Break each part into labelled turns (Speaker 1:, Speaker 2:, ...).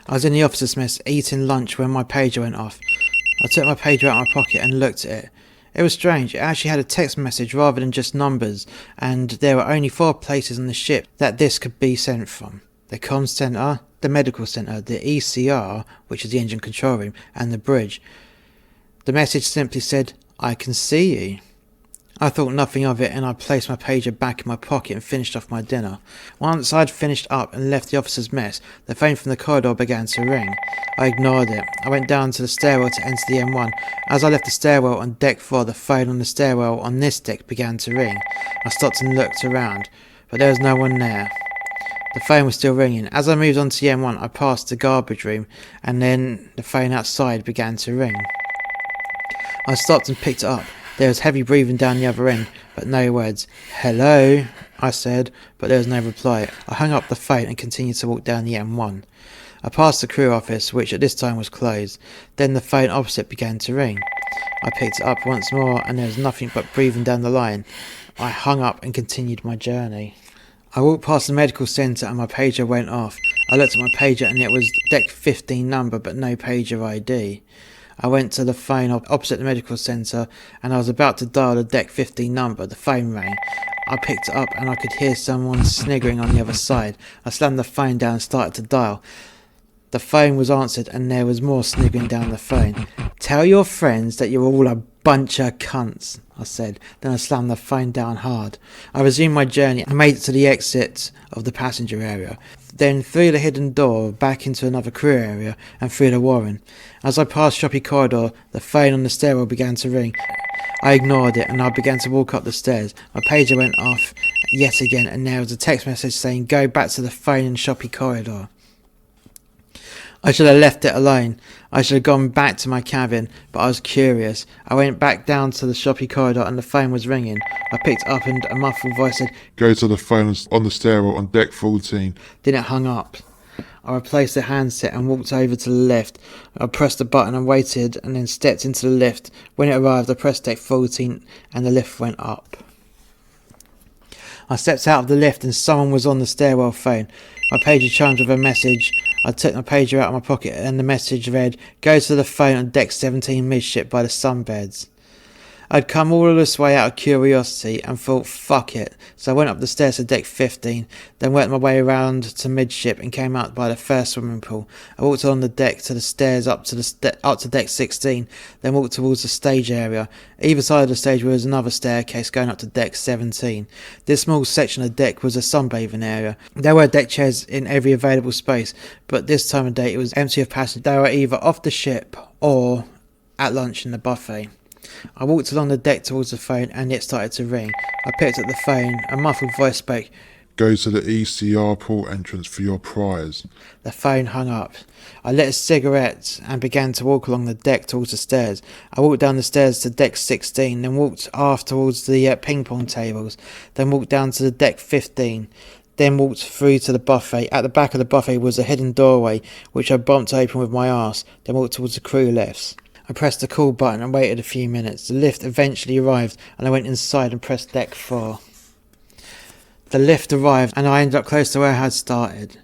Speaker 1: I was in the officer's mess eating lunch when my pager went off. I took my pager out of my pocket and looked at it. It was strange. It actually had a text message rather than just numbers, and there were only 4 places on the ship that this could be sent from. The comms centre, the medical centre, the ECR, which is the engine control room, and the bridge. The message simply said, "I can see you." I thought nothing of it, and I placed my pager back in my pocket and finished off my dinner. Once I'd finished up and left the officer's mess, the phone from the corridor began to ring. I ignored it. I went down to the stairwell to enter the M1. As I left the stairwell on deck 4, the phone on the stairwell on this deck began to ring. I stopped and looked around, but there was no one there. The phone was still ringing. As I moved on to the M1, I passed the garbage room, and then the phone outside began to ring. I stopped and picked it up. There was heavy breathing down the other end, but no words. "Hello," I said, but there was no reply. I hung up the phone and continued to walk down the M1. I passed the crew office, which at this time was closed. Then the phone opposite began to ring. I picked it up once more, and there was nothing but breathing down the line. I hung up and continued my journey. I walked past the medical centre and my pager went off. I looked at my pager and it was deck 15 number, but no pager ID. I went to the phone opposite the medical centre and I was about to dial the deck 15 number. The phone rang. I picked it up and I could hear someone sniggering on the other side. I slammed the phone down and started to dial. The phone was answered and there was more sniggering down the phone. "Tell your friends that you're all a bunch of cunts," I said. Then I slammed the phone down hard. I resumed my journey and made it to the exit of the passenger area. Then through the hidden door, back into another crew area and through the warren. As I passed Shoppy Corridor, the phone on the stairwell began to ring. I ignored it and I began to walk up the stairs. My pager went off yet again and there was a text message saying, "Go back to the phone in Shoppy Corridor." I should have left it alone. I should have gone back to my cabin, but I was curious. I went back down to the Shoppy Corridor and the phone was ringing. I picked it up and a muffled voice said,
Speaker 2: "Go to the phone on the stairwell on deck 14.
Speaker 1: Then it hung up. I replaced the handset and walked over to the lift. I pressed the button and waited and then stepped into the lift. When it arrived, I pressed deck 14 and the lift went up. I stepped out of the lift and someone was on the stairwell phone. My pager chimed with a message. I took my pager out of my pocket and the message read, "Go to the phone on deck 17 midship by the sunbeds." I'd come all of this way out of curiosity and thought, fuck it. So I went up the stairs to deck 15, then worked my way around to midship and came out by the first swimming pool. I walked along the deck to the stairs up to deck 16, then walked towards the stage area. Either side of the stage was another staircase going up to deck 17. This small section of deck was a sunbathing area. There were deck chairs in every available space, but this time of day it was empty of passengers. They were either off the ship or at lunch in the buffet. I walked along the deck towards the phone and it started to ring. I picked up the phone. A muffled voice spoke.
Speaker 2: "Go to the ECR port entrance for your prize."
Speaker 1: The phone hung up. I lit a cigarette and began to walk along the deck towards the stairs. I walked down the stairs to deck 16, then walked aft towards the ping pong tables, then walked down to the deck 15. Then walked through to the buffet. At the back of the buffet was a hidden doorway, which I bumped open with my arse, then walked towards the crew lifts. I pressed the call button and waited a few minutes. The lift eventually arrived and I went inside and pressed deck 4. The lift arrived and I ended up close to where I had started.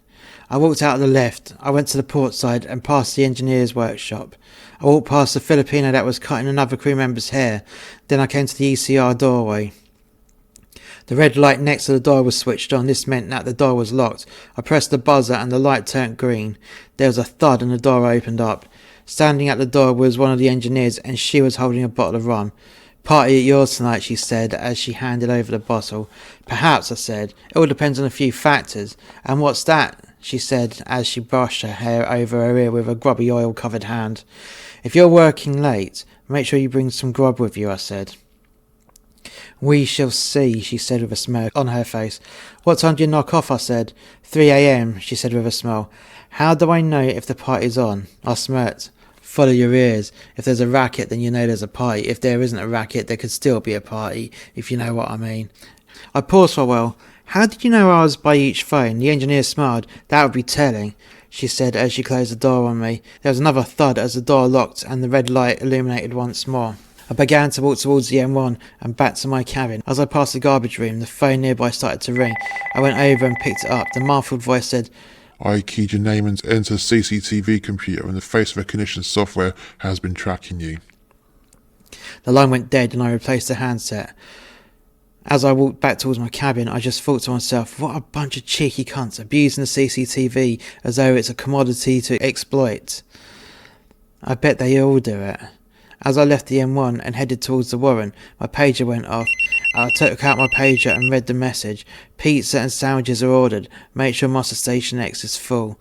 Speaker 1: I walked out of the lift. I went to the port side and past the engineer's workshop. I walked past the Filipino that was cutting another crew member's hair. Then I came to the ECR doorway. The red light next to the door was switched on. This meant that the door was locked. I pressed the buzzer and the light turned green. There was a thud and the door opened up. Standing at the door was one of the engineers and she was holding a bottle of rum. "Party at yours tonight," she said as she handed over the bottle. "Perhaps," I said. "It all depends on a few factors." "And what's that?" she said as she brushed her hair over her ear with a grubby oil-covered hand. "If you're working late, make sure you bring some grub with you," I said. "We shall see," she said with a smirk on her face. "What time do you knock off?" I said. 3 a.m, she said with a smile. "How do I know if the party's on?" I smirked. "Follow your ears. If there's a racket, then you know there's a party. If there isn't a racket, there could still be a party, if you know what I mean." I paused for a while. "How did you know I was by each phone?" The engineer smiled. "That would be telling," she said as she closed the door on me. There was another thud as the door locked and the red light illuminated once more. I began to walk towards the M1 and back to my cabin. As I passed the garbage room, the phone nearby started to ring. I went over and picked it up. The muffled voice said,
Speaker 2: I keyed your name into the CCTV computer and the face recognition software has been tracking you.
Speaker 1: The line went dead and I replaced the handset. As I walked back towards my cabin, I just thought to myself, what a bunch of cheeky cunts abusing the CCTV as though it's a commodity to exploit. I bet they all do it. As I left the M1 and headed towards the Warren, my pager went off. I took out my pager and read the message. Pizza and sandwiches are ordered. Make sure Master Station X is full.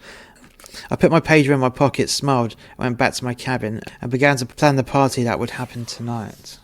Speaker 1: I put my pager in my pocket, smiled, went back to my cabin and began to plan the party that would happen tonight.